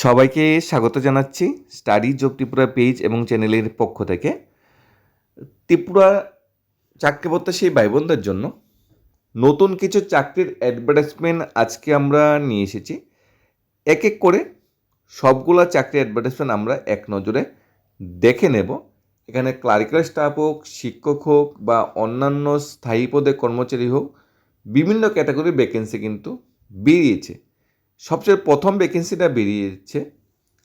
সবাইকে স্বাগত জানাচ্ছি স্টাডি যোগ ত্রিপুরা পেজ এবং চ্যানেলের পক্ষ থেকে। ত্রিপুরা চাকরি প্রত্যাশী ভাই বোনদের জন্য নতুন কিছু চাকরির অ্যাডভার্টাইজমেন্ট আজকে আমরা নিয়ে এসেছি। এক এক করে সবগুলা চাকরির অ্যাডভার্টাইজমেন্ট আমরা এক নজরে দেখে নেব। এখানে ক্লারিক্যাল স্টাফ হোক, শিক্ষক হোক বা অন্যান্য স্থায়ী পদে কর্মচারী হোক, বিভিন্ন ক্যাটাগরির ভ্যাকেন্সি কিন্তু বেরিয়েছে। সবচেয়ে প্রথম ভ্যাকেন্সিটা বেরিয়েছে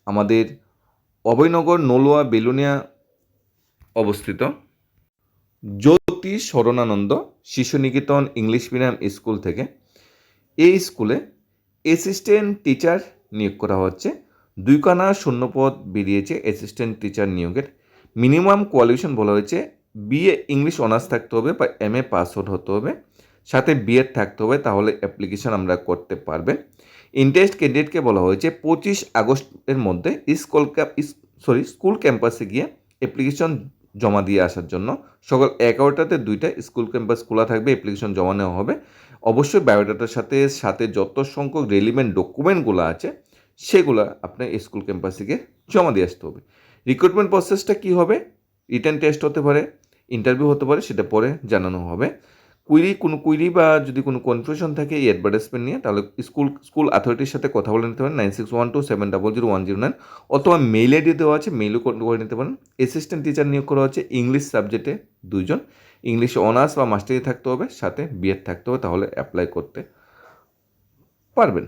আমাদের অভয়নগর নলুয়া বেলুনিয়া অবস্থিত জ্যোতি শরণানন্দ শিশু নিকেতন ইংলিশ মিডিয়াম স্কুল থেকে। এই স্কুলে অ্যাসিস্ট্যান্ট টিচার নিয়োগ করা হচ্ছে। 2খানা শূন্যপদ বেরিয়েছে অ্যাসিস্ট্যান্ট টিচার নিয়োগের। মিনিমাম কোয়ালিফিকেশন বলা হয়েছে বিএ ইংলিশ অনার্স থাকতে হবে বা এমএ পাস আউট হতে হবে, সাথে বিএড থাকতে হবে, তাহলে অ্যাপ্লিকেশন আমরা করতে পারবেন। ইন্টারেস্ট ক্যান্ডিডেটকে বলা হয়েছে 25 আগস্টের মধ্যে স্কুল ক্যাম্পাসে গিয়ে অ্যাপ্লিকেশন জমা দিয়ে আসার জন্য। সকাল 11টাতে 2টা স্কুল ক্যাম্পাস খোলা থাকবে, অ্যাপ্লিকেশন জমা নেওয়া হবে। অবশ্যই বায়োডাটার সাথে যত সংখ্যক রেলিভেন্ট ডকুমেন্টগুলো আছে সেগুলো আপনার স্কুল ক্যাম্পাসে গিয়ে জমা দিয়ে আসতে হবে। রিক্রুটমেন্ট প্রসেসটা কী হবে? রিটেন টেস্ট হতে পারে, ইন্টারভিউ হতে পারে, সেটা পরে জানানো হবে। কোনো কুইরি বা যদি কোনো কনফিউশন থাকে এই অ্যাডভার্টাইজমেন্ট নিয়ে, তাহলে স্কুল অথরিটির সাথে কথা বলে নিতে পারেন 9612700109, অথবা মেইল আইডি দেওয়া আছে, মেইলও করে নিতে পারেন। অ্যাসিস্ট্যান্ট টিচার নিয়োগ করা হচ্ছে ইংলিশ সাবজেক্টে 2জন, ইংলিশে অনার্স বা মাস্টারি থাকতে হবে, সাথে বিএড থাকতে হবে, তাহলে অ্যাপ্লাই করতে পারবেন।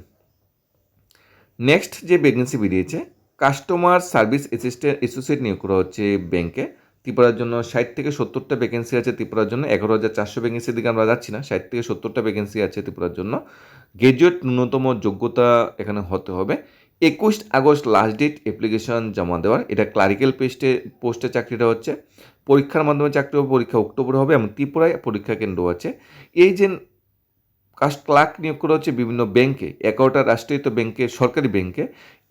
নেক্সট যে ভ্যাকেন্সি বেরিয়েছে কাস্টমার সার্ভিস অ্যাসোসিয়েট নিয়োগ করা হচ্ছে ব্যাংকে। ত্রিপুরার জন্য 60 থেকে 70টা ভ্যাকেন্সি আছে ত্রিপুরার জন্য। 11,400 ভ্যাকেন্সির দিকে আমরা যাচ্ছি না, 60 থেকে 70টা ভ্যাকেন্সি আছে ত্রিপুরার জন্য। গ্র্যাজুয়েট ন্যূনতম যোগ্যতা এখানে হতে হবে। 21 আগস্ট লাস্ট ডেট অ্যাপ্লিকেশন জমা দেওয়ার। এটা ক্লারিক্যাল পোস্টে চাকরিটা হচ্ছে। পরীক্ষার মাধ্যমে চাকরি হবে, পরীক্ষা অক্টোবরে হবে এবং ত্রিপুরায় পরীক্ষা কেন্দ্র আছে। এই যে ক্লার্ক নিয়োগ করা হচ্ছে বিভিন্ন ব্যাংকে, 11টা রাষ্ট্রায়ত্ত ব্যাংকে, সরকারি ব্যাংকে।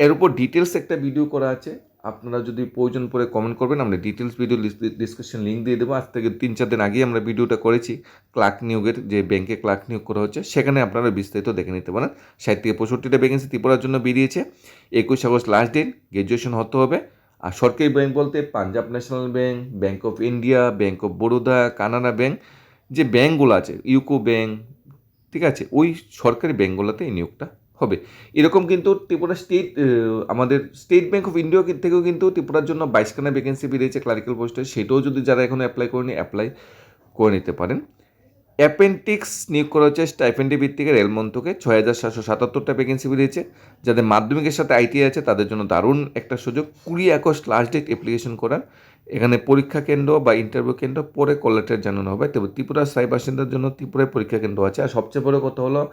এর উপর ডিটেলস একটা ভিডিও করা আছে, আপনারা যদি প্রয়োজন পড়ে কমেন্ট করবেন, আমরা ডিটেলস ভিডিও ডিসক্রিপশন লিঙ্ক দিয়ে দেবো। আজ থেকে 3-4 দিন আগে আমরা ভিডিওটা করেছি ক্লার্ক নিয়োগের, যে ব্যাংকে ক্লার্ক নিয়োগ করা হচ্ছে, সেখানে আপনারা বিস্তারিত দেখে নিতে পারেন। 60 থেকে 65টা ভ্যাকেন্সি ত্রিপুরার জন্য বেরিয়েছে। 21 আগস্ট লাস্ট ডেট, গ্র্যাজুয়েশন হতে হবে। আর সরকারি ব্যাংক বলতে Punjab national bank, bank of India, bank of Baroda, Canara bank, যে ব্যাংকগুলো আছে, ইউকো ব্যাংক, ঠিক আছে, ওই সরকারি ব্যাঙ্কগুলোতে এই নিয়োগটা হবে। এরকম কিন্তু ত্রিপুরা আমাদের স্টেট ব্যাঙ্ক অফ ইন্ডিয়া থেকেও কিন্তু ত্রিপুরার জন্য 22খানা ভ্যাকেন্সি বেরিয়েছে ক্লারিক্যাল পোস্টে, সেটাও যদি যারা এখনও অ্যাপ্লাই করেনি অ্যাপ্লাই করে নিতে পারেন। অ্যাপেন্ডিক্স নিয়োগ করা হচ্ছে স্টাইপেন্ডি ভিত্তিকে রেল মন্ত্রকে। 6,777টা ভ্যাকেন্সি বেরিয়েছে। যাদের মাধ্যমিকের সাথে আইটিআই আছে তাদের জন্য দারুণ একটা সুযোগ। 20 আগস্ট লাস্ট ডেট অ্যাপ্লিকেশন করার। এখানে পরীক্ষা কেন্দ্র বা ইন্টারভিউ কেন্দ্র পরে কল লেটার জানানো হবে। তবে ত্রিপুরার স্থায়ী বাসিন্দার জন্য ত্রিপুরায় পরীক্ষা কেন্দ্র আছে। আর সবচেয়ে বড় কথা হলো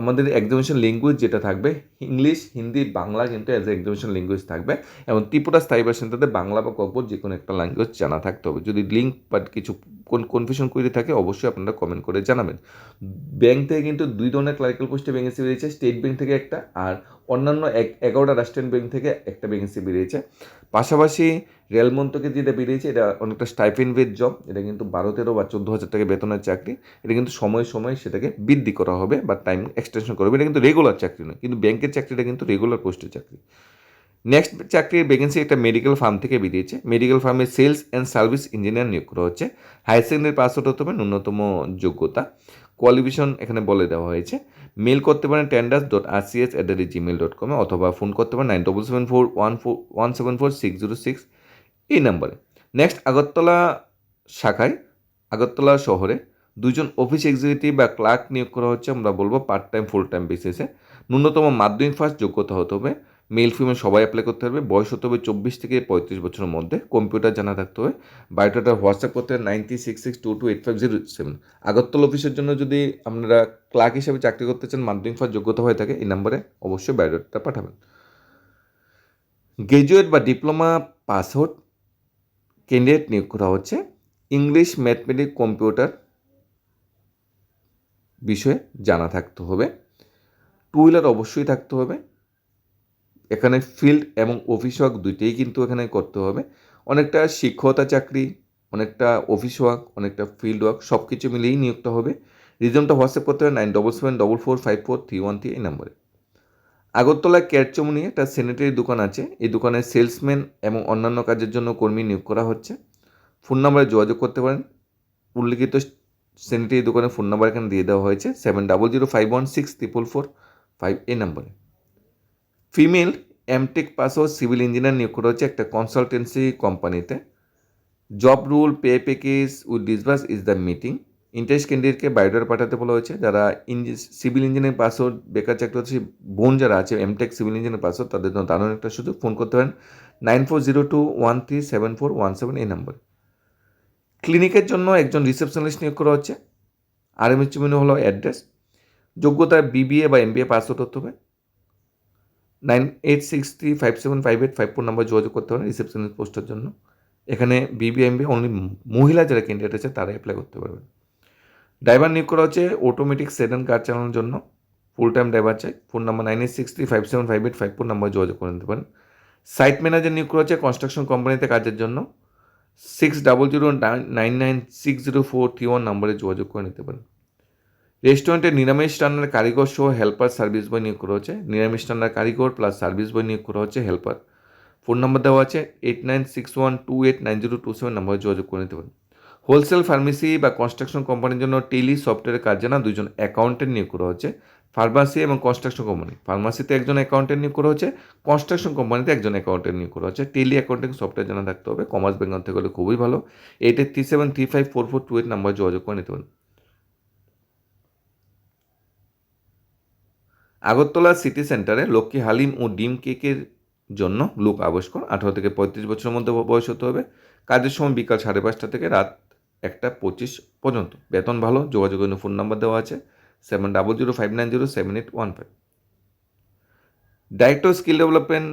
আমাদের এক্সামিনেশন ল্যাঙ্গুয়েজ যেটা থাকবে ইংলিশ, হিন্দি, বাংলা কিন্তু অ্যাজ এ এক্সামিনেশন ল্যাঙ্গুয়েজ থাকবে। এবং ত্রিপুরার স্থায়ী বাসিন্দাদের বাংলা বা ককবর যে কোনো একটা ল্যাঙ্গুয়েজ জানা থাকতে হবে। যদি লিঙ্ক বা কিছু কনফিউশন করে থাকে অবশ্যই আপনারা কমেন্ট করে জানাবেন। ব্যাংক থেকে কিন্তু 2 ধরনের ক্লারিক্যাল পোস্টে ভ্যাকেন্সি বেরিয়েছে, স্টেট ব্যাংক থেকে একটা আর অন্যান্য 11টা রাষ্ট্রায়ত্ত ব্যাংক থেকে একটা ভ্যাকেন্সি বেরিয়েছে। পাশাপাশি রেল মন্ত্রকে যেটা বেরিয়েছে এটা অনেকটা স্টাইপেন্ড বেড জব। এটা কিন্তু 12-13 বা 14,000 টাকা বেতনের চাকরি। এটা কিন্তু সময় সময় সেটাকে বৃদ্ধি করা হবে বা টাইম এক্সটেনশন করা হবে। এটা কিন্তু রেগুলার চাকরি নয়, কিন্তু ব্যাংকের চাকরিটা কিন্তু রেগুলার পোস্টের চাকরি। নেক্সট চাকরির ভ্যাকেন্সি একটা মেডিকেল ফার্ম থেকে বেরিয়েছে। মেডিকেল ফার্মে সেলস অ্যান্ড সার্ভিস ইঞ্জিনিয়ার নিয়োগ করা হচ্ছে। হায়ার সেকেন্ডারি পাস আউট হতে হবে, ন্যূনতম যোগ্যতা। কোয়ালিফিকেশন এখানে বলে দেওয়া হয়েছে। মেল করতে পারেন tenders.rcs@gmail.com অথবা ফোন করতে পারেন 9774174606 এই নাম্বারে। নেক্সট আগরতলা শাখায়, আগরতলা শহরে 2জন অফিস এক্সিকিউটিভ বা ক্লার্ক নিয়োগ করা হচ্ছে। আমরা বলবো পার্ট টাইম ফুল টাইম বেসিসে। ন্যূনতম মাধ্যমিক ফার্স্ট যোগ্যতা হতে হবে। মেল ফিমেল সবাই অ্যাপ্লাই করতে হবে। বয়স হতে হবে 24 থেকে 35 বছরের মধ্যে। কম্পিউটার জানা থাকতে হবে। বায়োডাটা হোয়াটসঅ্যাপ করতে হবে 9662285007। আগরতলা অফিসের জন্য যদি আপনারা ক্লার্ক হিসেবে চাকরি করতে চান, মাধ্যমিক ফার্স্ট যোগ্যতা হয়ে থাকে, এই নাম্বারে অবশ্যই বায়োডাটা পাঠাবেন। গ্র্যাজুয়েট বা ডিপ্লোমা পাস আউট ক্যান্ডিডেট নিয়োগ করা হচ্ছে। ইংলিশ, ম্যাথমেটিক্স, কম্পিউটার বিষয়ে জানা থাকতে হবে। 2 হুইলার অবশ্যই থাকতে হবে। এখানে ফিল্ড এবং অফিস ওয়ার্ক দুইটাই কিন্তু এখানে করতে হবে। অনেকটা শিক্ষকতা চাকরি, অনেকটা অফিস ওয়ার্ক, অনেকটা ফিল্ড ওয়ার্ক, সব কিছু মিলিয়েই নিয়োগটা হবে। রিজনটা হোয়াটসঅ্যাপ করতে হবে 9774454313 এই নাম্বারে। আগরতলায় কেরচমনি একটা স্যানিটারি দোকান আছে, এই দোকানে সেলসম্যান এবং অন্যান্য কাজের জন্য কর্মী নিয়োগ করা হচ্ছে। ফোন নাম্বারে যোগাযোগ করতে পারেন। উল্লিখিত স্যানিটারি দোকানের ফোন নাম্বার এখানে দিয়ে দেওয়া হয়েছে 7005164445 এই নাম্বারে। ফিমেল এমটেক পাস ও সিভিল ইঞ্জিনিয়ার নিয়োগ করা হচ্ছে একটা কনসালটেন্সি কোম্পানিতে। Job role, pay package with disburse is the meeting. Interest ক্যান্ডিডেটকে বায়োডাটা পাঠাতে বলা হয়েছে। যারা সিভিল ইঞ্জিনিয়ারিং পাসওয়ার্ড বেকার চাকরি হচ্ছে বোন যারা আছে এমটেক সিভিল ইঞ্জিনিয়ারিং পাসওয়ার্ড তাদের জন্য দারুণ একটা সুযোগ। ফোন করতে পারেন 9402137417 এই নাম্বার। ক্লিনিকের জন্য একজন রিসেপশনিস্ট নিয়োগ করা হচ্ছে। RMH হলো অ্যাড্রেস। যোগ্যতা BBA বা MBA পাসওয়ার্ড হতে হবে। 9863575854 নাম্বার যোগাযোগ করতে পারেন রিসেপশনিস্ট পোস্টের জন্য। এখানে BBA MBA অনলি মহিলা যারা ক্যান্ডিডেট আছে তারা অ্যাপ্লাই করতে পারবেন। ড্রাইভার নিয়োগ করা হচ্ছে অটোমেটিক সেডান কার চালানোর জন্য। ফুল টাইম ড্রাইভার চাই। ফোন নাম্বার 9863575854 নাম্বার যোগাযোগ করে নিতে পারেন। সাইট ম্যানেজার নিয়োগ করা হচ্ছে কনস্ট্রাকশন কোম্পানিতে কাজের জন্য। 6009960431 নাম্বারে যোগাযোগ করে নিতে পারেন। রেস্টুরেন্টে নিরামিষ রান্নার কারিগর সহ হেল্পার সার্ভিস বয় নিয়োগ করা হচ্ছে। নিরামিষ রান্নার কারিগর প্লাস সার্ভিস বয় নিয়োগ করা হচ্ছে হেল্পার। ফোন নাম্বার দেওয়া আছে 8961289027 নাম্বারে যোগাযোগ করে নিতে পারেন। হোলসেল ফার্মেসি বা কনস্ট্রাকশন কোম্পানির জন্য টেলি সফটওয়্যারের কাজ জানা 2জন অ্যাকাউন্টেন্ট নিয়োগ করা হচ্ছে। ফার্মাসি এবং কনস্ট্রাকশন কোম্পানি, ফার্মাসিতে একজন অ্যাকাউন্টেন্ট নিয়োগ করা হচ্ছে, কনস্ট্রাকশন কোম্পানিতে একজন অ্যাকাউন্টেন্ট নিয়োগ করা হচ্ছে। টেলি অ্যাকাউন্টিং সফটওয়্যার জানা থাকতে হবে। কমার্স ব্যাকগ্রাউন্ড থেকে হলে খুবই ভালো। 8837354428 নাম্বার যোগাযোগ করে নিতে পারেন। আগরতলা সিটি সেন্টারে লক্ষ্মী হালিম ও ডিম কেকের জন্য লোক আবশ্যক। 18 থেকে 35 বছরের মধ্যে বয়স হতে হবে। কাজের সময় বিকাল 5:30 থেকে রাত 1:25 পর্যন্ত। বেতন ভালো। যোগাযোগের জন্য ফোন নাম্বার দেওয়া আছে 7005907815। ডাইরেক্টর স্কিল ডেভেলপমেন্ট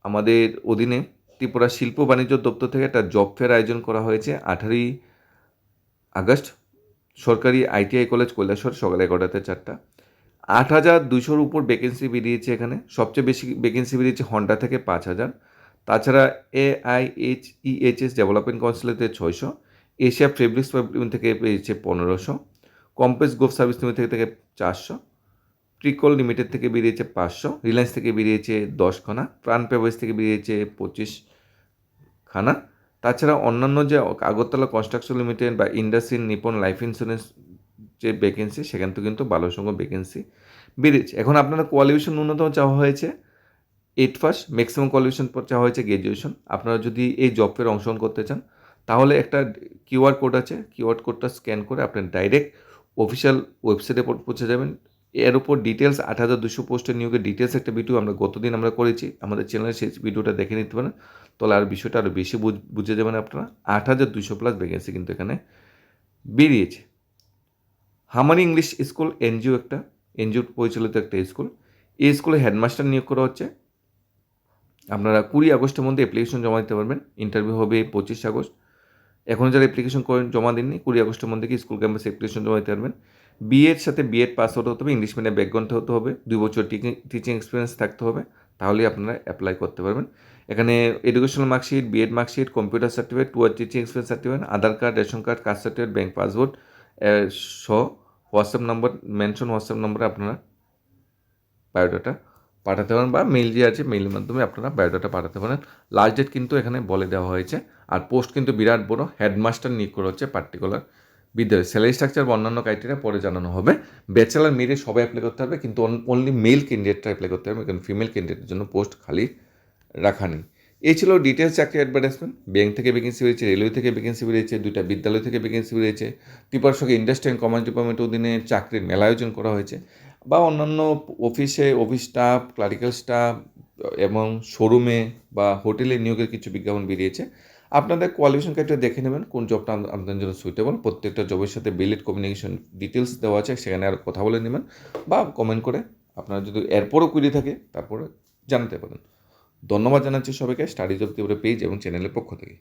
আমাদের অধীনে ত্রিপুরা শিল্প বাণিজ্য দপ্তর থেকে একটা জব ফেয়ার আয়োজন করা হয়েছে 18 আগস্ট। সরকারি ITI কলেজ কৈলাসহর, সকাল 11টা থেকে 4টা। 8200-র উপর ভ্যাকেন্সি বেরিয়েছে এখানে। সবচেয়ে বেশি ভ্যাকেন্সি বেরিয়েছে হন্ডা থেকে 5000। তাছাড়া AIHEHS ডেভেলপমেন্ট কাউন্সিলেতে 600, এশিয়া ফেব্রিক্স থেকে পেয়েছে 1500, কম্পেস গ্রুপ সার্ভিস লিমিটেড থেকে 400, ট্রিকল লিমিটেড থেকে বেরিয়েছে 500, রিলায়েন্স থেকে বেরিয়েছে 10 খানা, প্রাণ পেভার্স থেকে বেরিয়েছে 25 খানা। তাছাড়া অন্যান্য যে আগরতলা কনস্ট্রাকশন লিমিটেড বা ইন্ডাসইন নিপন লাইফ ইন্স্যুরেন্স যে ভ্যাকেন্সি সেখান থেকে কিন্তু ভালো সংখ্যক ভ্যাকেন্সি বেরিয়েছে। এখন আপনারা কোয়ালিফিকেশন ন্যূনতম চাওয়া হয়েছে 8 পাস, ম্যাক্সিমাম কোয়ালিফিকেশন চাওয়া হয়েছে গ্র্যাজুয়েশন। আপনারা যদি এই জব ফেয়ারে অংশগ্রহণ করতে চান তাহলে একটা QR কোড আছে, QR কোডটা স্ক্যান করে আপনি ডাইরেক্ট অফিসিয়াল ওয়েবসাইটে পৌঁছে যাবেন। এর উপর ডিটেলস 8200 পোস্টের নিয়োগের ডিটেলস একটা ভিডিও আমরা গতদিন আমরা করেছি, আমাদের চ্যানেলে সেই ভিডিওটা দেখে নিতে পারেন। তাহলে আর বিষয়টা আরও বেশি বুঝে যাবেন আপনারা। 8200 প্লাস ভ্যাকেন্সি কিন্তু এখানে বেরিয়েছে। হামানি ইংলিশ স্কুল NGO একটা NGO পরিচালিত একটা স্কুল। এই স্কুলে হেডমাস্টার নিয়োগ করা হচ্ছে। আপনারা 20 আগস্টের মধ্যে অ্যাপ্লিকেশন জমা দিতে পারবেন। ইন্টারভিউ হবে 25 আগস্ট। এখনও যারা অ্যাপ্লিকেশন জমা দেননি 20 আগস্টের মধ্যে কি স্কুল ক্যাম্পাসে অ্যাপ্লিকেশন জমা দিতে পারবেন। বিএড সাথে বিএড পাস হতে হবে, ইংলিশ মিডিয়াম ব্যাকগ্রাউন্ড হতে হবে, 2 বছর টিচিং এক্সপিরিয়েন্স থাকতে হবে, তাহলেই আপনারা অ্যাপ্লাই করতে পারবেন। এখানে educational marksheet, BEd marksheet, computer certificate, 2 teaching experience certificate, Aadhaar card, ration card, caste certificate, bank passbook সহ হোয়াটসঅ্যাপ নাম্বার মেনশন হোয়াটসঅ্যাপ নাম্বারে আপনারা বায়োডাটা পাঠাতে পারেন বা মেইল যে আছে মেইলের মাধ্যমে আপনারা বায়োডাটা পাঠাতে পারেন। লাস্ট ডেট কিন্তু এখানে বলে দেওয়া হয়েছে। আর পোস্ট কিন্তু বিরাট বড়, হেডমাস্টার নিয়োগ করা হচ্ছে পার্টিকুলার বিদ্যালয়। স্যালারি স্ট্রাকচার বা অন্যান্য ক্রাইটেরিয়া পরে জানানো হবে। ব্যাচেলার মেয়ে সবাই অ্যাপ্লাই করতে হবে, কিন্তু অনলি মেল ক্যান্ডিডেটরা অ্যাপ্লাই করতে হবে, কারণ ফিমেল ক্যান্ডিডেটের জন্য পোস্ট খালি রাখা নেই। এই ছিল ডিটেলস চাকরি অ্যাডভার্টাইজমেন্ট। ব্যাংক থেকে ভ্যাকেন্সি বেরিয়েছে, রেলওয়ে থেকে ভ্যাকেন্সি বেরিয়েছে, 2টা বিদ্যালয় থেকে ভ্যাকেন্সি বেরিয়েছে। ত্রিপুরার সঙ্গে ইন্ডাস্ট্রি অ্যান্ড কমার্স ডিপার্টমেন্টের অধীনে চাকরির মেলা আয়োজন করা হয়েছে, বা অন্যান্য অফিসে অফিস স্টাফ, ক্লারিক্যাল স্টাফ এবং শোরুমে বা হোটেলে নিয়োগের কিছু বিজ্ঞাপন বেরিয়েছে। আপনাদের কোয়ালিফিকেশন ক্রাইটেরিয়া দেখে নেবেন কোন জবটা আপনাদের জন্য সুইটেবল। প্রত্যেকটা জবের সাথে বিলেট কমিউনিকেশন ডিটেলস দেওয়া আছে, সেখানে আর কথা বলে নেবেন বা কমেন্ট করে আপনারা যদি এরপরও কুইরি থাকে তারপরে জানাতে পারেন। ধন্যবাদ জানাচ্ছি সবাইকে স্টাডি জব ত্রিপুরা পেজ এবং চ্যানেলের পক্ষ থেকে।